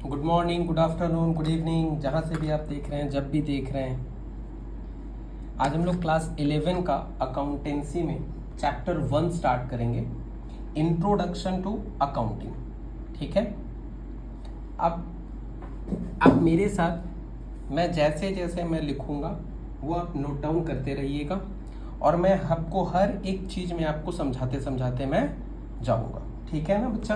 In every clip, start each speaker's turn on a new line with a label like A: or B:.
A: Good morning, good afternoon, good evening, जहाँ से भी आप देख रहे हैं, जब भी देख रहे हैं। आज हम लोग क्लास 11 का अकाउंटेंसी में चैप्टर 1 स्टार्ट करेंगे, इंट्रोडक्शन टू अकाउंटिंग। ठीक है। अब आप मेरे साथ, मैं जैसे जैसे मैं लिखूंगा वो आप नोट डाउन करते रहिएगा और मैं आपको हर एक चीज़ में आपको समझाते समझाते मैं जाऊंगा। ठीक है ना बच्चा?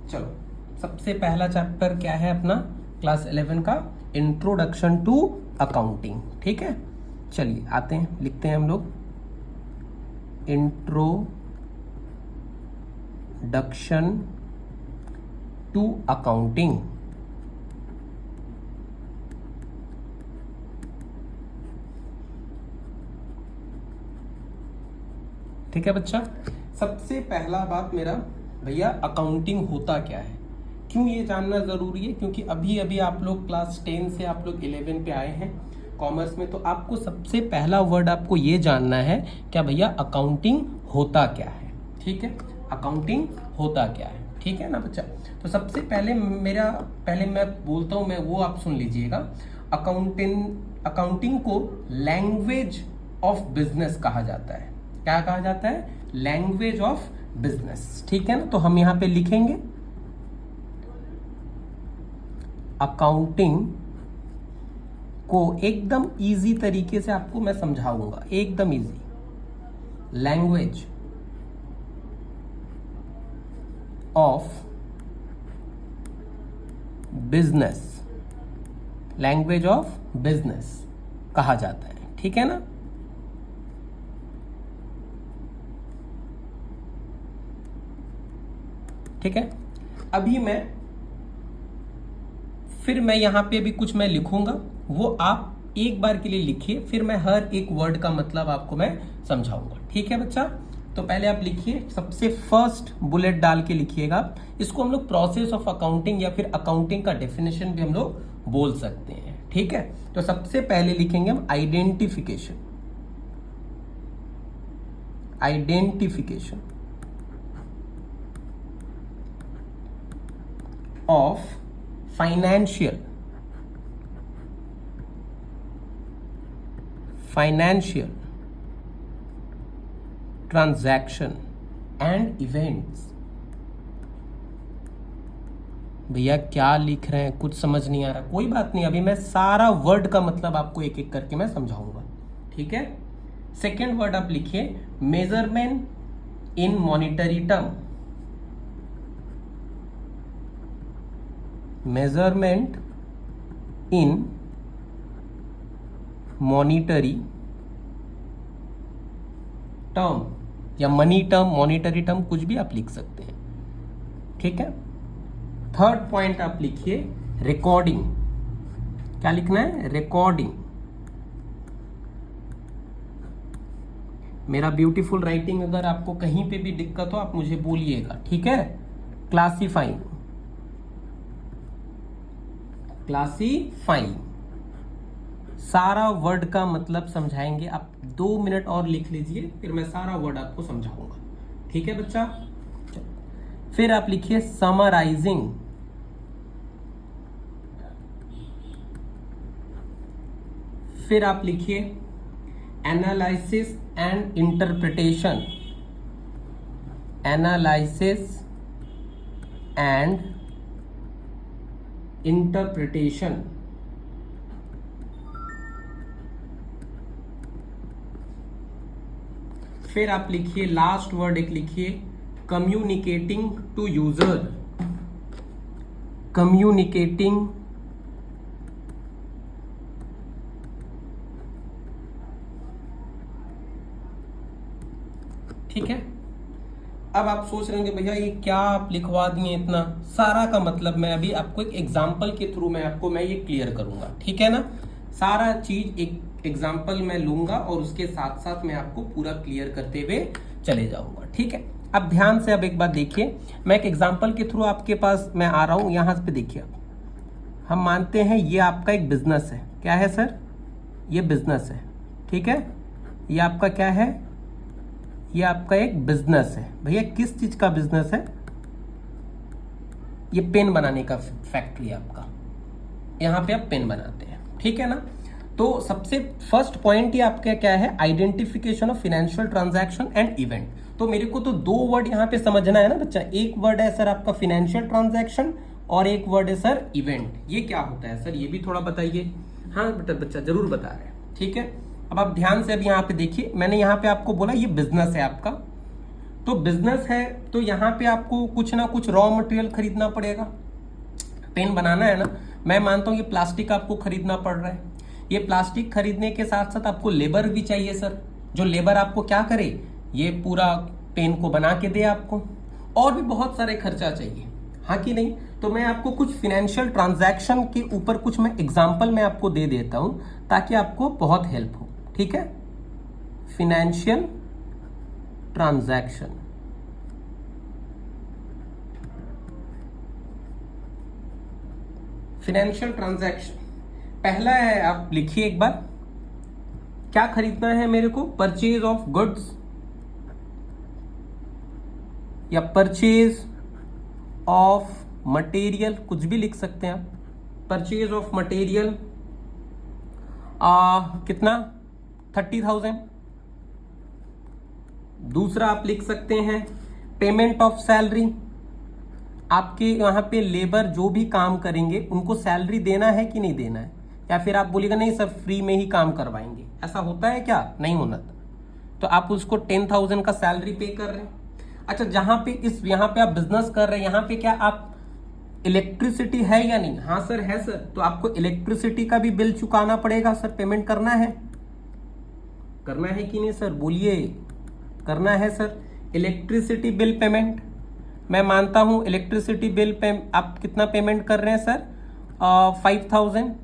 A: चलो, सबसे पहला चैप्टर क्या है अपना क्लास 11 का? Introduction to accounting. ठीक है, चलिए आते हैं, लिखते हैं हम लोग इंट्रोडक्शन टू अकाउंटिंग। ठीक है बच्चा, सबसे पहला बात मेरा भैया, अकाउंटिंग होता क्या है? क्यों ये जानना ज़रूरी है? क्योंकि अभी अभी आप लोग क्लास 10 से आप लोग 11 पे आए हैं कॉमर्स में, तो आपको सबसे पहला वर्ड आपको ये जानना है क्या भैया, अकाउंटिंग होता क्या है। ठीक है, अकाउंटिंग होता क्या है। ठीक है ना बच्चा? तो सबसे पहले मैं बोलता हूँ, मैं वो आप सुन लीजिएगा। अकाउंटिंग को लैंग्वेज ऑफ बिजनेस कहा जाता है। क्या कहा जाता है? Language of business. ठीक है ना? तो हम यहां पे लिखेंगे अकाउंटिंग को एकदम इजी तरीके से आपको मैं समझाऊंगा, एकदम easy. Language of business, language of business कहा जाता है। ठीक है ना? ठीक है, अभी फिर मैं यहां पे भी कुछ मैं लिखूंगा, वो आप एक बार के लिए लिखिए, फिर मैं हर एक वर्ड का मतलब आपको मैं समझाऊंगा। ठीक है बच्चा? तो पहले आप लिखिए, सबसे फर्स्ट बुलेट डाल के लिखिएगा। इसको हम लोग प्रोसेस ऑफ अकाउंटिंग या फिर अकाउंटिंग का डेफिनेशन भी हम लोग बोल सकते हैं। ठीक है, तो सबसे पहले लिखेंगे हम identification. Identification of financial transaction and events। भैया क्या लिख रहे हैं, कुछ समझ नहीं आ रहा? कोई बात नहीं, अभी मैं सारा वर्ड का मतलब आपको एक एक करके मैं समझाऊंगा। ठीक है, सेकेंड वर्ड आप लिखिए मेजरमेंट इन मॉनिटरी टर्म। मेजरमेंट इन मॉनिटरी टर्म या मनी टर्म, मॉनिटरी टर्म, कुछ भी आप लिख सकते हैं। ठीक है, थर्ड पॉइंट आप लिखिए रिकॉर्डिंग। क्या लिखना है? रिकॉर्डिंग। मेरा ब्यूटीफुल राइटिंग अगर आपको कहीं पे भी दिक्कत हो आप मुझे बोलिएगा। ठीक है, क्लासीफाइंग। क्लासीफाइंग, सारा वर्ड का मतलब समझाएंगे। आप 2 मिनट और लिख लीजिए, फिर मैं सारा वर्ड आपको समझाऊंगा। ठीक है बच्चा? फिर आप लिखिए समराइजिंग। फिर आप लिखिए analysis and interpretation. Analysis and interpretation. फिर आप लिखिए लास्ट वर्ड एक लिखिए कम्युनिकेटिंग टू यूजर। कम्युनिकेटिंग ठीक है। अब आप सोच रहे होंगे भैया ये क्या आप लिखवा दिए इतना सारा का मतलब, मैं अभी आपको एक एग्जांपल के थ्रू मैं ये क्लियर करूंगा। ठीक है ना? सारा चीज एक एग्जांपल मैं लूंगा और उसके साथ साथ मैं आपको पूरा क्लियर करते हुए चले जाऊंगा। ठीक है, अब ध्यान से अब एक बात देखिए, मैं एक एग्जांपल के थ्रू आपके पास मैं आ रहा हूं। यहां पे देखिए, हम मानते हैं ये आपका एक बिजनेस है। क्या है सर? ये बिजनेस है। ठीक है, ये आपका क्या है? ये आपका एक बिजनेस है। भैया किस चीज का बिजनेस है? ये पेन बनाने का फैक्ट्री है आपका, यहाँ पे आप पेन बनाते हैं, ठीक है ना। तो सबसे फर्स्ट पॉइंट ये आपका क्या है, identification of financial transaction and event. तो मेरे को तो दो वर्ड यहाँ पे समझना है ना बच्चा, एक वर्ड है सर आपका फाइनेंशियल ट्रांजैक्शन और एक वर्ड है सर इवेंट। ये क्या होता है सर, ये भी थोड़ा बताइए। हाँ बेटा बच्चा जरूर बता रहे हैं, ठीक है। अब आप ध्यान से अब यहाँ पे देखिए, मैंने यहाँ पे आपको बोला ये बिजनेस है आपका, तो बिजनेस है तो यहाँ पे आपको कुछ ना कुछ रॉ मटेरियल खरीदना पड़ेगा, पेन बनाना है ना। मैं मानता हूँ ये प्लास्टिक आपको खरीदना पड़ रहा है, ये प्लास्टिक खरीदने के साथ साथ आपको लेबर भी चाहिए सर, जो लेबर आपको क्या करे, ये पूरा पेन को बना के दे आपको, और भी बहुत सारे खर्चा चाहिए, हाँ कि नहीं। तो मैं आपको कुछ फिनेंशियल ट्रांजैक्शन के ऊपर कुछ मैं एग्जांपल मैं आपको दे देता हूं ताकि आपको बहुत हेल्प हो, ठीक है। फिनेंशियल ट्रांजैक्शन, फिनेंशियल ट्रांजैक्शन पहला है, आप लिखिए एक बार, क्या खरीदना है मेरे को, परचेज ऑफ गुड्स या परचेज ऑफ मटेरियल, कुछ भी लिख सकते हैं आप, परचेज ऑफ मटेरियल कितना 30,000। दूसरा आप लिख सकते हैं पेमेंट ऑफ सैलरी, आपके यहाँ पे लेबर जो भी काम करेंगे उनको सैलरी देना है कि नहीं देना है, या फिर आप बोलिएगा नहीं सर फ्री में ही काम करवाएंगे, ऐसा होता है क्या, नहीं होना था। तो आप उसको 10,000 का सैलरी पे कर रहे हैं। अच्छा जहां पे यहाँ पे आप बिजनेस कर रहे हैं, यहाँ पे क्या आप इलेक्ट्रिसिटी है या नहीं, हाँ सर है सर, तो आपको इलेक्ट्रिसिटी का भी बिल चुकाना पड़ेगा सर, पेमेंट करना है कि नहीं सर, बोलिए करना है सर। इलेक्ट्रिसिटी बिल पेमेंट, मैं मानता हूं इलेक्ट्रिसिटी बिल पे आप कितना पेमेंट कर रहे हैं सर, 5,000।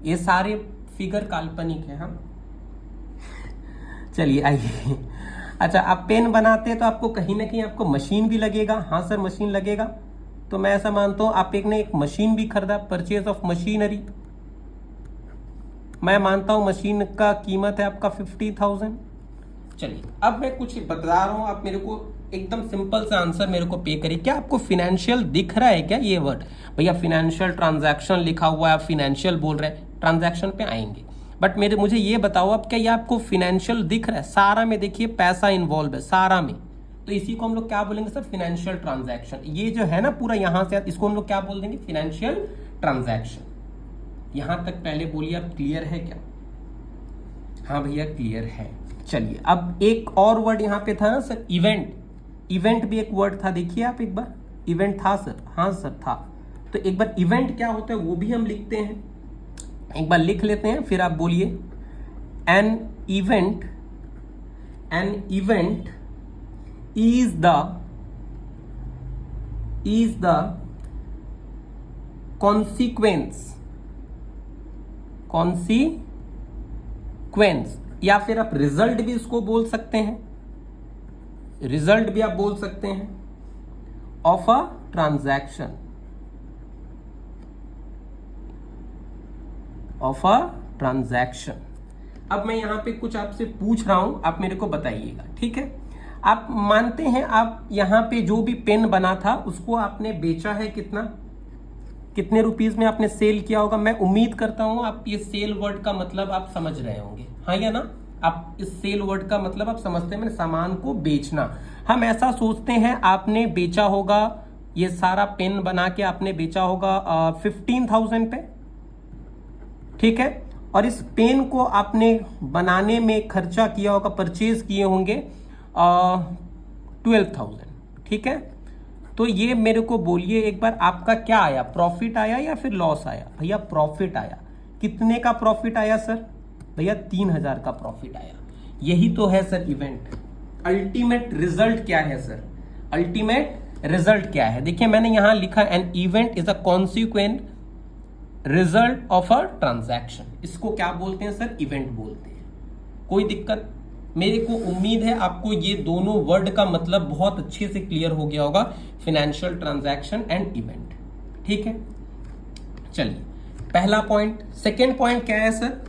A: ये सारे फिगर काल्पनिक है, हाँ चलिए आइए। अच्छा आप पेन बनाते हैं तो आपको कहीं ना कहीं आपको मशीन भी लगेगा, हाँ सर मशीन लगेगा, तो मैं ऐसा मानता हूं आप एक मशीन भी खरीदा, परचेज ऑफ मशीनरी, मैं मानता हूं मशीन का कीमत है आपका 50,000। चलिए अब मैं कुछ बता रहा हूं, आप मेरे को एकदम सिंपल सा आंसर मेरे को पे करिए। क्या आपको फिनेंशियल दिख रहा है क्या ये वर्ड, भैया फिनेंशियल ट्रांजैक्शन लिखा हुआ है, आप फिनेंशियल बोल रहे हैं, ट्रांजैक्शन पे आएंगे, बट मुझे ये बताओ अब क्या ये आपको फिनेंशियल दिख रहा है, सारा में देखिए पैसा इन्वॉल्व है सारा में, तो इसी को हम लोग क्या बोलेंगे सर, फिनेंशियल ट्रांजैक्शन। ये जो है ना पूरा यहाँ से इसको हम लोग क्या बोल देंगे, फिनेंशियल ट्रांजैक्शन। यहां तक पहले बोलिए आप क्लियर है क्या, हाँ भैया क्लियर है। चलिए अब एक और वर्ड यहाँ पे था ना सर, इवेंट, इवेंट भी एक वर्ड था, देखिए आप एक बार, इवेंट था सर, हाँ सर था, तो एक बार इवेंट क्या होता है वो भी हम लिखते हैं, एक बार लिख लेते हैं फिर आप बोलिए। An event is the consequence या फिर आप रिजल्ट भी इसको बोल सकते हैं, रिजल्ट भी आप बोल सकते हैं of a transaction, of a transaction. अब मैं यहां पे कुछ आपसे पूछ रहा हूं, आप मेरे को बताइएगा, ठीक है। आप मानते हैं आप यहाँ पे जो भी पेन बना था उसको आपने बेचा है कितने रुपीस में आपने सेल किया होगा। मैं उम्मीद करता हूं आप ये सेल वर्ड का मतलब आप समझ रहे होंगे, हाँ या ना, आप इस सेल वर्ड का मतलब आप समझते हैं, मैंने सामान को बेचना, हम ऐसा सोचते हैं आपने बेचा होगा, ये सारा पेन बना के आपने बेचा होगा 15,000 पे, ठीक है, और इस पेन को आपने बनाने में खर्चा किया होगा, परचेज किए होंगे 12,000, ठीक है। तो ये मेरे को बोलिए एक बार आपका क्या आया, प्रॉफिट आया या फिर लॉस आया, भैया प्रॉफिट आया, कितने का प्रॉफिट आया सर, भैया 3,000 का प्रॉफिट आया। यही तो है सर इवेंट। अल्टीमेट रिजल्ट क्या है सर, अल्टीमेट रिजल्ट क्या है, देखिए मैंने यहां लिखा an event is a consequent result of a transaction, इसको क्या बोलते हैं सर, इवेंट बोलते हैं। कोई दिक्कत, मेरे को उम्मीद है आपको ये दोनों वर्ड का मतलब बहुत अच्छे से क्लियर हो गया होगा, फिनेंशियल ट्रांजैक्शन एंड इवेंट, ठीक है। चलिए पहला पॉइंट, सेकेंड पॉइंट क्या है sir,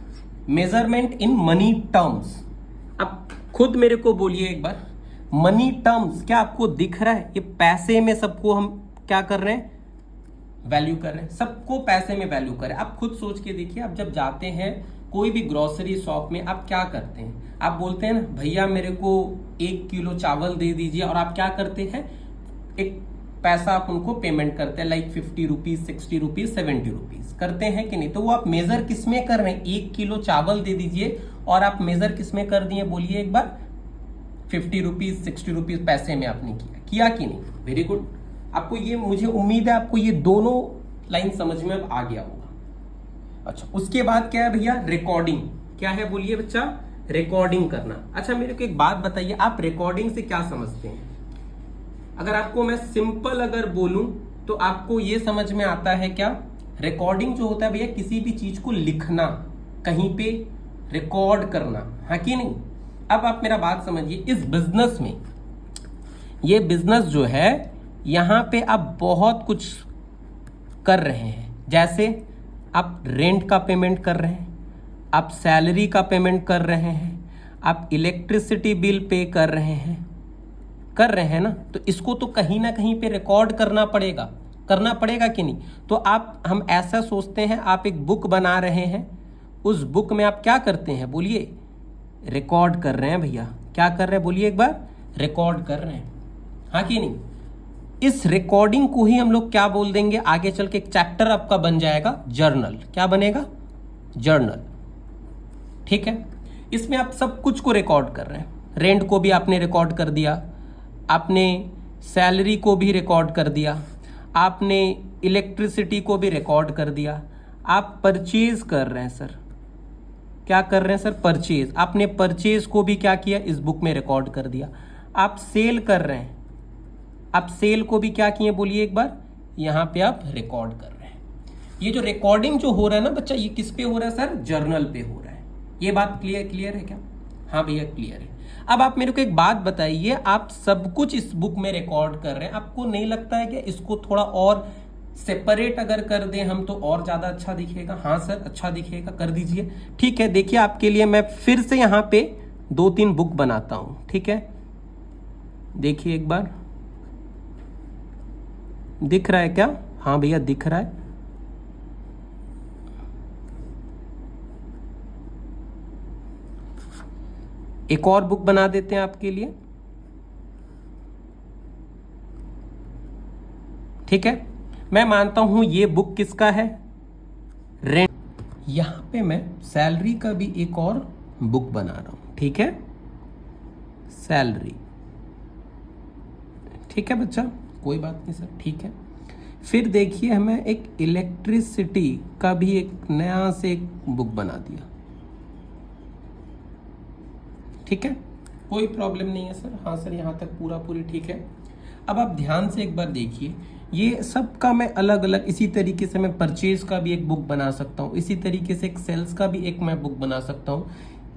A: measurement in money terms. अब खुद मेरे को बोलिए एक बार, मनी टर्म्स क्या आपको दिख रहा है, ये पैसे में सबको हम क्या कर रहे हैं, वैल्यू कर रहे हैं, सबको पैसे में वैल्यू कर रहे हैं। आप खुद सोच के देखिए, आप जब जाते हैं कोई भी ग्रोसरी शॉप में, आप क्या करते हैं, आप बोलते हैं ना भैया मेरे को 1 किलो चावल दे दीजिए, और आप क्या करते हैं, एक पैसा आप उनको पेमेंट करते हैं, लाइक 50 रुपीज, 60 रुपीज, 70 रुपीज करते हैं कि नहीं। तो वो आप मेजर किस में कर रहे हैं, 1 किलो चावल दे दीजिए, और आप मेजर किस में कर दिए, बोलिए एक बार, 50 रुपीज, 60 रुपीज पैसे में आपने किया कि नहीं। Very good. आपको ये, मुझे उम्मीद है आपको ये दोनों लाइन समझ में अब आ गया होगा। अच्छा, उसके बाद क्या है भैया, रिकॉर्डिंग। क्या है बोलिए बच्चा, रिकॉर्डिंग करना। अच्छा मेरे को एक बात बताइए, आप रिकॉर्डिंग से क्या समझते हैं। अगर आपको मैं सिंपल अगर बोलूं तो आपको ये समझ में आता है क्या, रिकॉर्डिंग जो होता है भैया किसी भी चीज को लिखना, कहीं पे रिकॉर्ड करना, हाँ कि नहीं। अब आप मेरा बात समझिए, इस बिजनेस में, ये बिजनेस जो है यहां पे आप बहुत कुछ कर रहे हैं। जैसे आप रेंट का पेमेंट कर रहे हैं, आप सैलरी का पेमेंट कर रहे हैं, आप इलेक्ट्रिसिटी बिल पे कर रहे हैं ना। तो इसको तो कहीं ना कहीं पे रिकॉर्ड करना पड़ेगा कि नहीं। तो हम ऐसा सोचते हैं, आप एक बुक बना रहे हैं, उस बुक में आप क्या करते हैं, बोलिए, रिकॉर्ड कर रहे हैं भैया। क्या कर रहे हैं बोलिए एक बार, रिकॉर्ड कर रहे हैं, हाँ कि नहीं। इस रिकॉर्डिंग को ही हम लोग क्या बोल देंगे, आगे चल के एक चैप्टर आपका बन जाएगा जर्नल। क्या बनेगा, जर्नल। ठीक है, इसमें आप सब कुछ को रिकॉर्ड कर रहे हैं। रेंट को भी आपने रिकॉर्ड कर दिया, आपने सैलरी को भी रिकॉर्ड कर दिया, आपने इलेक्ट्रिसिटी को भी रिकॉर्ड कर दिया, आप परचेज कर रहे हैं सर। क्या कर रहे हैं सर, परचेज। आपने परचेज को भी क्या किया, इस बुक में रिकॉर्ड कर दिया। आप सेल कर रहे हैं, आप सेल को भी क्या किए बोलिए एक बार, यहां पे आप रिकॉर्ड कर रहे हैं। ये जो रिकॉर्डिंग जो हो रहा है ना बच्चा, ये किस पे हो रहा है सर, जर्नल पे हो रहा है। ये बात क्लियर है क्या, हाँ भैया क्लियर है। अब आप मेरे को एक बात बताइए, आप सब कुछ इस बुक में रिकॉर्ड कर रहे हैं, आपको नहीं लगता है कि इसको थोड़ा और सेपरेट अगर कर दें हम तो और ज्यादा अच्छा दिखेगा। हाँ सर अच्छा दिखेगा, कर दीजिए। ठीक है, देखिए आपके लिए मैं फिर से यहां पे 2-3 बुक बनाता हूं। ठीक है, देखिए एक बार, दिख रहा है क्या, हाँ भैया दिख रहा है। एक और बुक बना देते हैं आपके लिए। ठीक है, मैं मानता हूं ये बुक किसका है, रेंट। यहां पे मैं सैलरी का भी एक और बुक बना रहा हूं। ठीक है, सैलरी। ठीक है बच्चा, कोई बात नहीं सर, ठीक है। फिर देखिए हमें एक इलेक्ट्रिसिटी का भी एक नया से एक बुक बना दिया। ठीक है, कोई प्रॉब्लम नहीं है सर, हाँ सर यहाँ तक पूरी ठीक है। अब आप ध्यान से एक बार देखिए, ये सब का मैं अलग अलग, इसी तरीके से मैं परचेज का भी एक बुक बना सकता हूँ, इसी तरीके से एक सेल्स का भी एक मैं बुक बना सकता हूँ।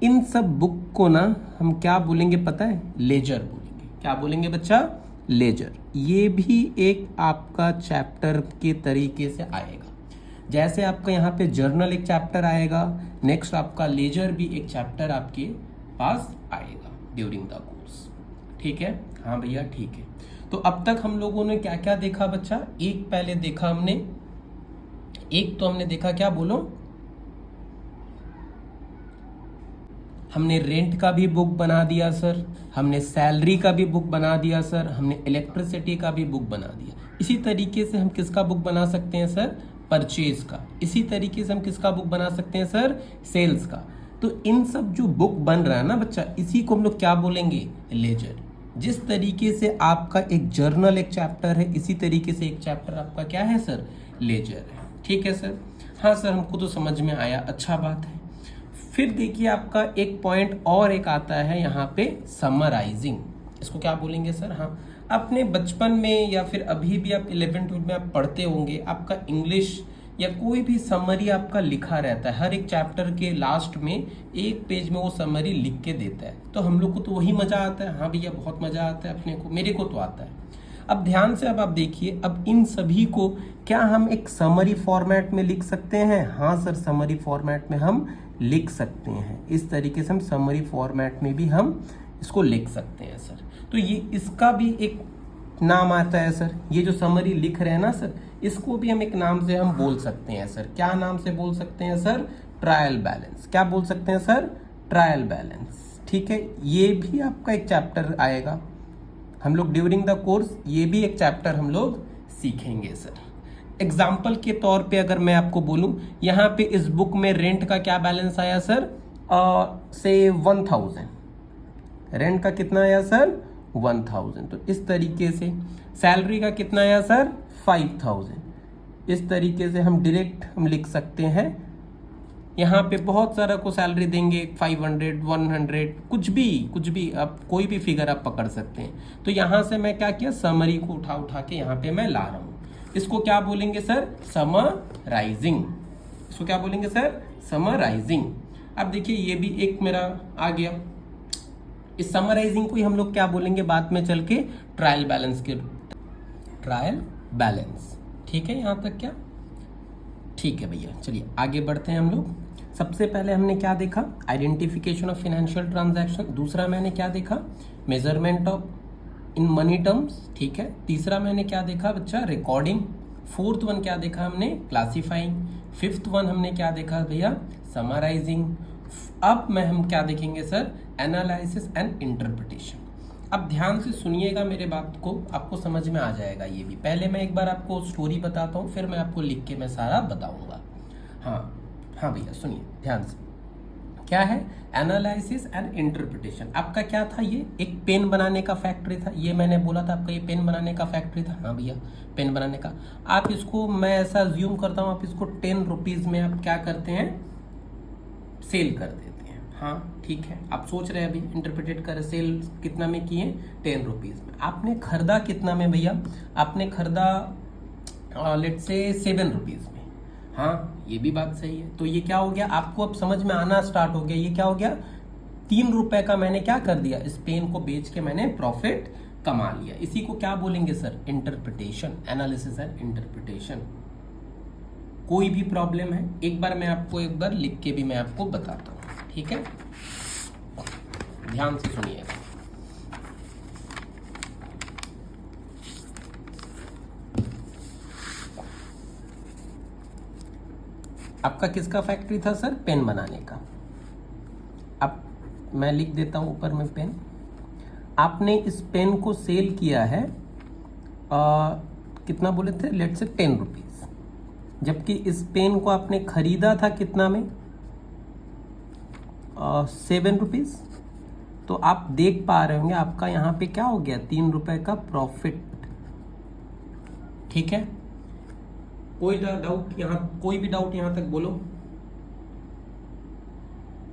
A: इन सब बुक को ना हम क्या बोलेंगे पता है, लेजर बोलेंगे। क्या बोलेंगे बच्चा, लेजर। ये भी एक आपका चैप्टर के तरीके से आएगा। जैसे आपका यहाँ पे जर्नल एक चैप्टर आएगा, नेक्स्ट आपका लेजर भी एक चैप्टर आपके पास आएगा ड्यूरिंग द कोर्स। ठीक है, हाँ भैया ठीक है। तो अब तक हम लोगों ने क्या क्या देखा बच्चा, एक पहले देखा हमने, एक तो हमने देखा क्या बोलो, हमने रेंट का भी बुक बना दिया सर, हमने सैलरी का भी बुक बना दिया सर, हमने इलेक्ट्रिसिटी का भी बुक बना दिया। इसी तरीके से हम किसका बुक बना सकते हैं सर, परचेज का। इसी तरीके से हम किसका बुक बना सकते हैं सर, सेल्स का। तो इन सब जो बुक बन रहा है ना बच्चा, इसी को हम लोग क्या बोलेंगे, लेजर। जिस तरीके से आपका एक जर्नल एक चैप्टर है, इसी तरीके से एक चैप्टर आपका क्या है सर, लेजर है। ठीक है सर, हाँ सर हमको तो समझ में आया, अच्छा बात है। फिर देखिए आपका एक पॉइंट और एक आता है यहाँ पे, समराइजिंग। इसको क्या बोलेंगे सर, हाँ अपने बचपन में या फिर अभी भी आप 11th-12th में आप पढ़ते होंगे, आपका इंग्लिश या कोई भी समरी आपका लिखा रहता है। हर एक चैप्टर के लास्ट में एक पेज में वो समरी लिख के देता है, तो हम लोग को तो वही मजा आता है। हाँ भैया बहुत मजा आता है अपने को, मेरे को तो आता है। अब ध्यान से अब आप देखिए, अब इन सभी को क्या हम एक समरी फॉर्मेट में लिख सकते हैं, हाँ सर समरी फॉर्मेट में हम लिख सकते हैं। इस तरीके से हम समरी फॉर्मेट में भी हम इसको लिख सकते हैं सर। तो ये इसका भी एक नाम आता है सर, ये जो समरी लिख रहे हैं ना सर, इसको भी हम एक नाम से हम बोल सकते हैं सर। क्या नाम से बोल सकते हैं सर? Trial balance. क्या बोल सकते हैं सर? Trial balance. ठीक है, ये भी आपका एक चैप्टर आएगा, हम लोग ड्यूरिंग द कोर्स ये भी एक चैप्टर हम लोग सीखेंगे सर। एग्जाम्पल के तौर पे अगर मैं आपको बोलूं, यहाँ पे इस बुक में रेंट का क्या बैलेंस आया सर? से 1000। रेंट का कितना आया सर? 1000। तो इस तरीके से सैलरी का कितना आया सर? 5000। इस तरीके से हम डायरेक्ट हम लिख सकते हैं। यहाँ पे बहुत सारा को सैलरी देंगे, 500, 100, कुछ भी आप कोई भी फिगर आप पकड़ सकते हैं। तो यहाँ से मैं क्या किया, समरी को उठा के यहाँ पे मैं ला रहा हूँ। इसको क्या बोलेंगे सर? समराइजिंग। इसको क्या बोलेंगे सर? समराइजिंग। अब देखिए ये भी एक मेरा आ गया। इस समराइजिंग को ही हम लोग क्या बोलेंगे बाद में चल के? ट्रायल बैलेंस के, ट्रायल बैलेंस। ठीक है यहाँ तक क्या? ठीक है भैया, चलिए आगे बढ़ते हैं हम लोग। सबसे पहले हमने क्या देखा? Identification of financial transaction. दूसरा मैंने क्या देखा? Measurement of in money terms. ठीक है, तीसरा मैंने क्या देखा बच्चा? रिकॉर्डिंग। फोर्थ वन क्या देखा हमने? क्लासीफाइंग। फिफ्थ वन हमने क्या देखा भैया? समराइजिंग। अब हम क्या देखेंगे सर? Analysis and interpretation. अब ध्यान से सुनिएगा मेरे बात को, आपको समझ में आ जाएगा ये भी। पहले मैं एक बार आपको स्टोरी बताता हूँ, फिर मैं आपको लिख के मैं सारा बताऊंगा। हाँ भैया सुनिए ध्यान से। क्या है? Analysis and interpretation. आपका क्या था? ये एक पेन बनाने का फैक्ट्री था। ये मैंने बोला था आपका, ये पेन बनाने का फैक्ट्री था। हाँ भैया, पेन बनाने का। आप इसको, मैं ऐसा ज्यूम करता हूँ, आप इसको 10 रुपीज में आप क्या करते हैं? सेल कर देते हैं। हाँ ठीक है, आप सोच रहे हैं अभी इंटरप्रिटेट कर, सेल कितना में किए? 10 रुपीज में। आपने खरीदा कितना में भैया? आपने खरीदा लेट्स से 7 रुपीज में। हाँ ये भी बात सही है। तो ये क्या हो गया? आपको अब समझ में आना स्टार्ट हो गया। ये क्या हो गया? 3 रुपए का मैंने क्या कर दिया? इस पेन को बेच के मैंने प्रॉफिट कमा लिया। इसी को क्या बोलेंगे sir? Interpretation. Analysis and interpretation. कोई भी प्रॉब्लम है एक बार मैं आपको एक बार लिख के भी मैं आपको बताता हूँ। ठीक है, ध्यान से सुनिएगा। आपका किसका फैक्ट्री था सर? पेन बनाने का। अब मैं लिख देता हूं ऊपर में पेन। आपने इस पेन को सेल किया है कितना बोले थे? Let's say 10 rupees. जबकि इस पेन को आपने खरीदा था कितना में? 7 रुपीज। तो आप देख पा रहे होंगे आपका यहाँ पे क्या हो गया? 3 रुपए का प्रॉफिट। ठीक है, कोई डाउट यहाँ? कोई भी डाउट यहाँ तक बोलो।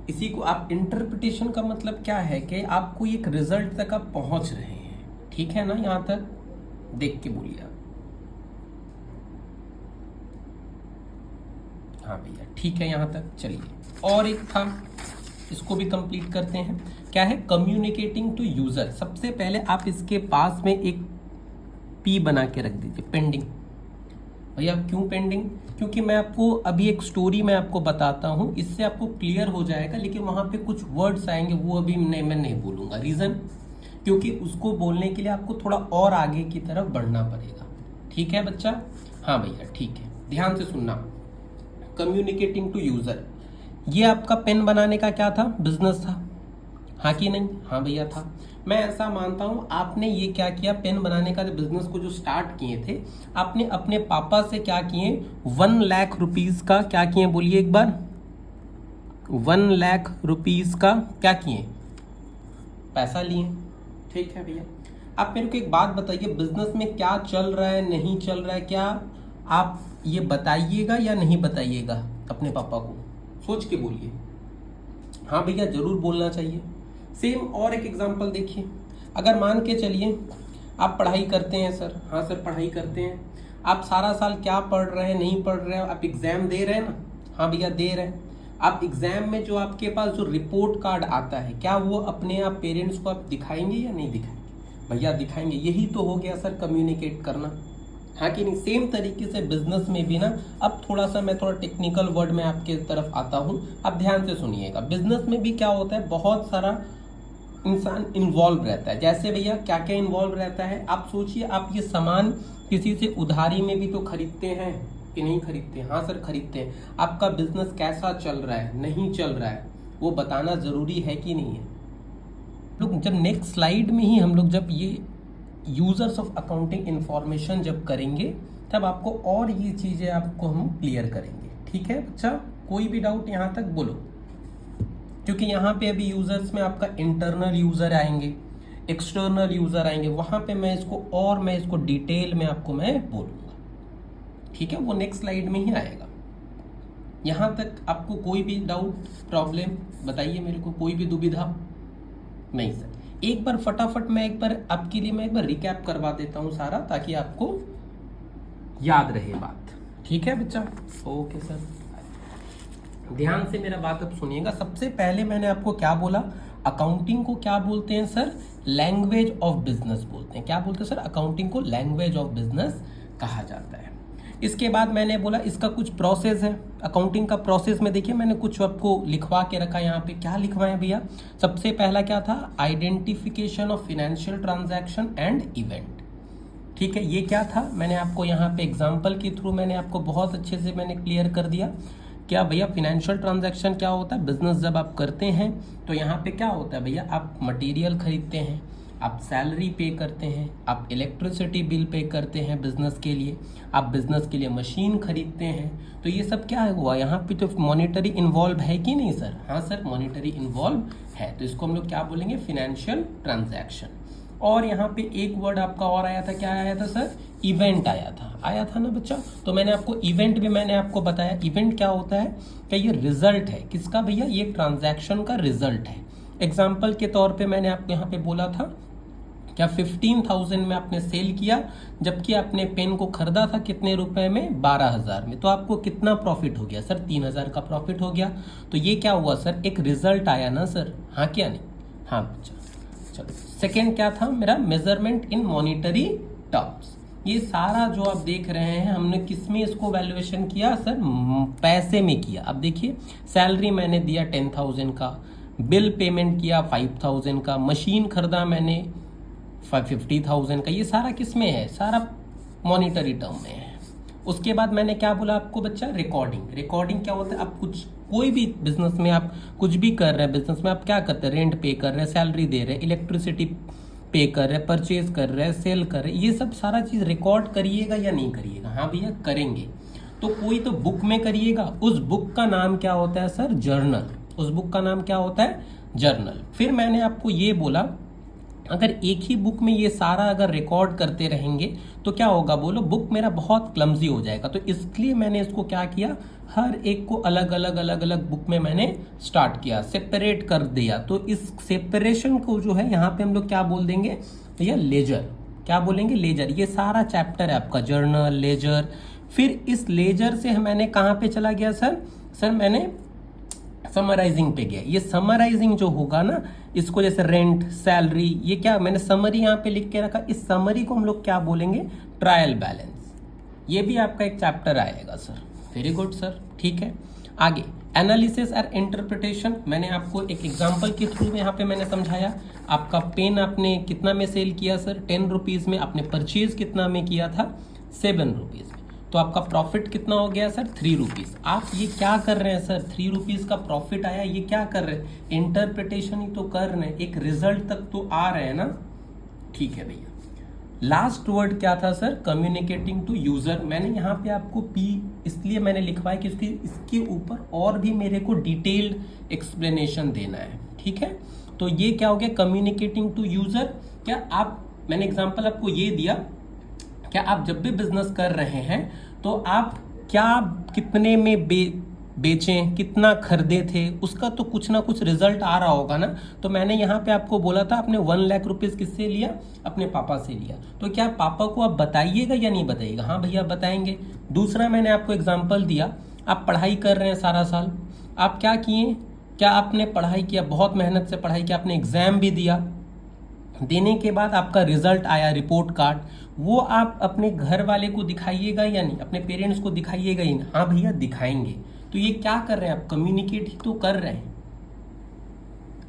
A: इसी को आप इंटरप्रिटेशन का मतलब क्या है कि आपको एक रिजल्ट तक आप पहुंच रहे हैं। ठीक है ना? यहाँ तक देख के बोलिए आप। हाँ भैया ठीक है यहाँ तक। चलिए और एक था, इसको भी कंप्लीट करते हैं। क्या है? Communicating to user. सबसे पहले आप इसके पास में एक पी बना के रख दीजिए, पेंडिंग। भैया क्यों पेंडिंग? क्योंकि मैं आपको अभी एक स्टोरी मैं आपको बताता हूँ, इससे आपको क्लियर हो जाएगा। लेकिन वहाँ पे कुछ वर्ड्स आएंगे वो अभी मैं नहीं बोलूँगा। रीज़न क्योंकि उसको बोलने के लिए आपको थोड़ा और आगे की तरफ बढ़ना पड़ेगा। ठीक है बच्चा? हाँ भैया ठीक है, ध्यान से सुनना। कम्युनिकेटिंग टू यूज़र, ये आपका पेन बनाने का क्या था? बिजनेस था। हाँ कि नहीं? हाँ भैया था। मैं ऐसा मानता हूँ आपने ये क्या किया? पेन बनाने का बिजनेस को जो स्टार्ट किए थे, आपने अपने पापा से क्या किए? 1 लाख रुपीज का क्या किए? बोलिए एक बार। 1 लाख रुपीज का क्या किए? पैसा लिए। ठीक है भैया, आप मेरे को एक बात बताइए, बिजनेस में क्या चल रहा है नहीं चल रहा है, क्या आप ये बताइएगा या नहीं बताइएगा? अपने पापा को सोच के बोलिए। हाँ भैया जरूर बोलना चाहिए। सेम और एक एग्जांपल देखिए, अगर मान के चलिए आप पढ़ाई करते हैं सर। हाँ सर पढ़ाई करते हैं। आप सारा साल क्या पढ़ रहे हैं नहीं पढ़ रहे हैं? आप एग्जाम दे रहे हैं ना? हाँ भैया दे रहे हैं। आप एग्जाम में जो आपके पास जो रिपोर्ट कार्ड आता है, क्या वो अपने आप पेरेंट्स को आप दिखाएंगे या नहीं दिखाएंगे? भैया दिखाएंगे। यही तो हो गया सर कम्युनिकेट करना। हाँ कि नहीं? सेम तरीके से बिजनेस में भी ना, अब थोड़ा सा मैं थोड़ा टेक्निकल वर्ड में आपके तरफ आता हूँ, अब ध्यान से सुनिएगा। बिजनेस में भी क्या होता है, बहुत सारा इंसान इन्वॉल्व रहता है। जैसे भैया क्या क्या इन्वॉल्व रहता है, आप सोचिए, आप ये सामान किसी से उधारी में भी तो खरीदते हैं कि नहीं खरीदते? हाँ सर खरीदते हैं। आपका बिजनेस कैसा चल रहा है, नहीं चल रहा है, वो बताना जरूरी है कि नहीं है? लोग जब नेक्स्ट स्लाइड में ही हम लोग जब ये यूजर्स ऑफ अकाउंटिंग इंफॉर्मेशन जब करेंगे तब आपको और ये चीजें आपको हम क्लियर करेंगे। ठीक है बच्चा, कोई भी डाउट यहाँ तक बोलो, क्योंकि यहाँ पे अभी यूजर्स में आपका इंटरनल यूजर आएंगे, एक्सटर्नल यूजर आएंगे, वहां पे मैं इसको डिटेल में आपको मैं बोलूंगा। ठीक है, वो नेक्स्ट स्लाइड में ही आएगा। यहाँ तक आपको कोई भी डाउट, प्रॉब्लम बताइए मेरे को, कोई भी दुविधा? नहीं सर, एक बार फटाफट मैं एक बार आपके लिए मैं एक बार रिकैप करवा देता हूँ सारा, ताकि आपको याद रहे बात। ठीक है बच्चा, ओके सर, ध्यान से मेरा बात अब सुनिएगा। सबसे पहले मैंने आपको क्या बोला, अकाउंटिंग को क्या बोलते हैं सर? लैंग्वेज ऑफ बिजनेस बोलते हैं। क्या बोलते हैं सर? अकाउंटिंग को लैंग्वेज ऑफ बिजनेस कहा जाता है। इसके बाद मैंने बोला इसका कुछ प्रोसेस है, अकाउंटिंग का प्रोसेस में देखिए मैंने कुछ आपको लिखवा के रखा। यहाँ पे क्या लिखवाए भैया? सबसे पहला क्या था? Identification of financial transaction and event. ठीक है, ये क्या था? मैंने आपको यहाँ पे एग्जाम्पल के थ्रू मैंने आपको बहुत अच्छे से मैंने क्लियर कर दिया। क्या भैया फिनेंशियल ट्रांजैक्शन क्या होता है? बिजनेस जब आप करते हैं तो यहाँ पे क्या होता है भैया, आप मटेरियल खरीदते हैं, आप सैलरी पे करते हैं, आप इलेक्ट्रिसिटी बिल पे करते हैं बिजनेस के लिए, आप बिजनेस के लिए मशीन खरीदते हैं। तो ये सब क्या हुआ यहाँ पे? तो मॉनिटरी इन्वॉल्व है कि नहीं सर? हाँ सर, मॉनिटरी इन्वॉल्व है। तो इसको हम लोग क्या बोलेंगे? Financial transaction. और यहाँ पे एक वर्ड आपका और आया था, क्या आया था सर? इवेंट आया था ना बच्चा? तो मैंने आपको इवेंट भी मैंने आपको बताया। इवेंट क्या होता है? क्या ये रिजल्ट है किसका भैया? ये ट्रांजैक्शन का रिजल्ट है। एग्जाम्पल के तौर पे मैंने आपको यहाँ पे बोला था, क्या 15,000 में आपने सेल किया, जबकि आपने पेन को खरीदा था कितने रुपए में? 12,000 में। तो आपको कितना प्रॉफिट हो गया सर? 3,000 का प्रॉफिट हो गया। तो ये क्या हुआ सर? एक रिजल्ट आया ना सर? हाँ क्या नहीं? हाँ बच्चा, चलो। सेकेंड क्या था मेरा? मेजरमेंट इन मॉनिटरी टर्म्स। ये सारा जो आप देख रहे हैं हमने किसमें इसको वैल्यूएशन किया सर? पैसे में किया। अब देखिए, सैलरी मैंने दिया 10,000 का, बिल पेमेंट किया 5,000 का, मशीन खरीदा मैंने 50,000 का। ये सारा किस में है? सारा मॉनिटरी टर्म में है। उसके बाद मैंने क्या बोला आपको बच्चा? रिकॉर्डिंग। रिकॉर्डिंग क्या होता है? आप कुछ कोई भी बिजनेस में आप कुछ भी कर रहे हैं, बिजनेस में आप क्या करते हैं? रेंट पे कर रहे हैं, सैलरी दे रहे हैं, इलेक्ट्रिसिटी पे कर रहे हैं, परचेज कर रहे हैं, सेल कर रहे हैं, ये सब सारा चीज रिकॉर्ड करिएगा या नहीं करिएगा? हाँ भैया करेंगे। तो कोई तो बुक में करिएगा, उस बुक का नाम क्या होता है सर? जर्नल। उस बुक का नाम क्या होता है? जर्नल। फिर मैंने आपको ये बोला, अगर एक ही बुक में ये सारा अगर रिकॉर्ड करते रहेंगे तो क्या होगा बोलो? बुक मेरा बहुत क्लमजी हो जाएगा। तो इसलिए मैंने इसको क्या किया, हर एक को अलग अलग बुक में मैंने स्टार्ट किया, सेपरेट कर दिया। तो इस सेपरेशन को जो है यहाँ पे हम लोग क्या बोल देंगे भैया? लेजर। क्या बोलेंगे? लेजर। ये सारा चैप्टर है आपका, जर्नल, लेजर। फिर इस लेजर से मैंने कहाँ पे चला गया सर? सर मैंने समराइजिंग पे गया। ये समराइजिंग जो होगा ना, इसको जैसे रेंट, सैलरी, ये क्या मैंने समरी यहाँ पे लिख के रखा, इस समरी को हम लोग क्या बोलेंगे? Trial balance. ये भी आपका एक चैप्टर आएगा सर। वेरी गुड सर, ठीक है। आगे एनालिसिस और इंटरप्रिटेशन, मैंने आपको एक एग्जांपल के थ्रू में यहाँ पे मैंने समझाया। आपका पेन आपने कितना में सेल किया सर? 10 रुपीज़ में। आपने परचेज कितना में किया था? 7 रुपीज़ में। तो आपका प्रॉफिट कितना हो गया सर? 3 रुपीज़। आप ये क्या कर रहे हैं सर? 3 रुपीज़ का प्रॉफिट आया, ये क्या कर रहे हैं? इंटरप्रिटेशन ही तो कर रहे हैं, एक रिजल्ट तक तो आ रहे हैं ना। ठीक है भैया। लास्ट वर्ड क्या था सर? Communicating to user. मैंने यहाँ पे आपको पी इसलिए मैंने लिखवाया कि इसके ऊपर और भी मेरे को डिटेल्ड एक्सप्लेनेशन देना है। ठीक है, तो ये क्या हो गया? Communicating to user. क्या आप, मैंने एग्जांपल आपको ये दिया, क्या आप जब भी बिजनेस कर रहे हैं तो आप क्या कितने में बेचें, कितना खरीदे थे, उसका तो कुछ ना कुछ रिजल्ट आ रहा होगा ना। तो मैंने यहाँ पे आपको बोला था आपने 1 लाख रुपीज़ किससे लिया? अपने पापा से लिया। तो क्या पापा को आप बताइएगा या नहीं बताइएगा? हाँ भैया बताएंगे। दूसरा मैंने आपको एग्जाम्पल दिया, आप पढ़ाई कर रहे हैं सारा साल, आप क्या किए? क्या आपने पढ़ाई किया, बहुत मेहनत से पढ़ाई किया, आपने एग्जाम भी दिया, देने के बाद आपका रिजल्ट आया, रिपोर्ट कार्ड, वो आप अपने घर वाले को दिखाइएगा या नहीं? अपने पेरेंट्स को दिखाइएगा ही नहीं? हाँ भैया दिखाएंगे। तो ये क्या कर रहे हैं आप? कम्युनिकेट ही तो कर रहे हैं।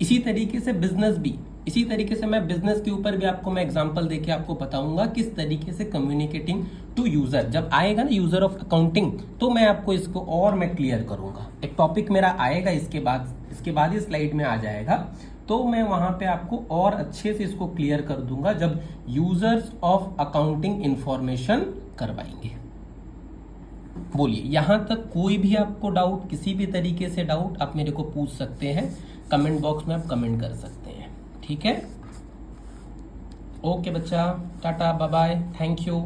A: इसी तरीके से बिजनेस भी, इसी तरीके से मैं बिजनेस के ऊपर भी आपको मैं एग्जांपल देके आपको बताऊंगा किस तरीके से कम्युनिकेटिंग टू यूजर, जब आएगा ना यूजर ऑफ अकाउंटिंग तो मैं आपको इसको और मैं क्लियर करूंगा। एक टॉपिक मेरा आएगा इसके बाद ही स्लाइड में आ जाएगा, तो मैं वहां पे आपको और अच्छे से इसको क्लियर कर दूंगा जब यूजर्स ऑफ अकाउंटिंग इंफॉर्मेशन करवाएंगे। बोलिए, यहां तक कोई भी आपको डाउट, किसी भी तरीके से डाउट आप मेरे को पूछ सकते हैं, कमेंट बॉक्स में आप कमेंट कर सकते हैं, ठीक है। ओके बच्चा, tata bye bye, thank you.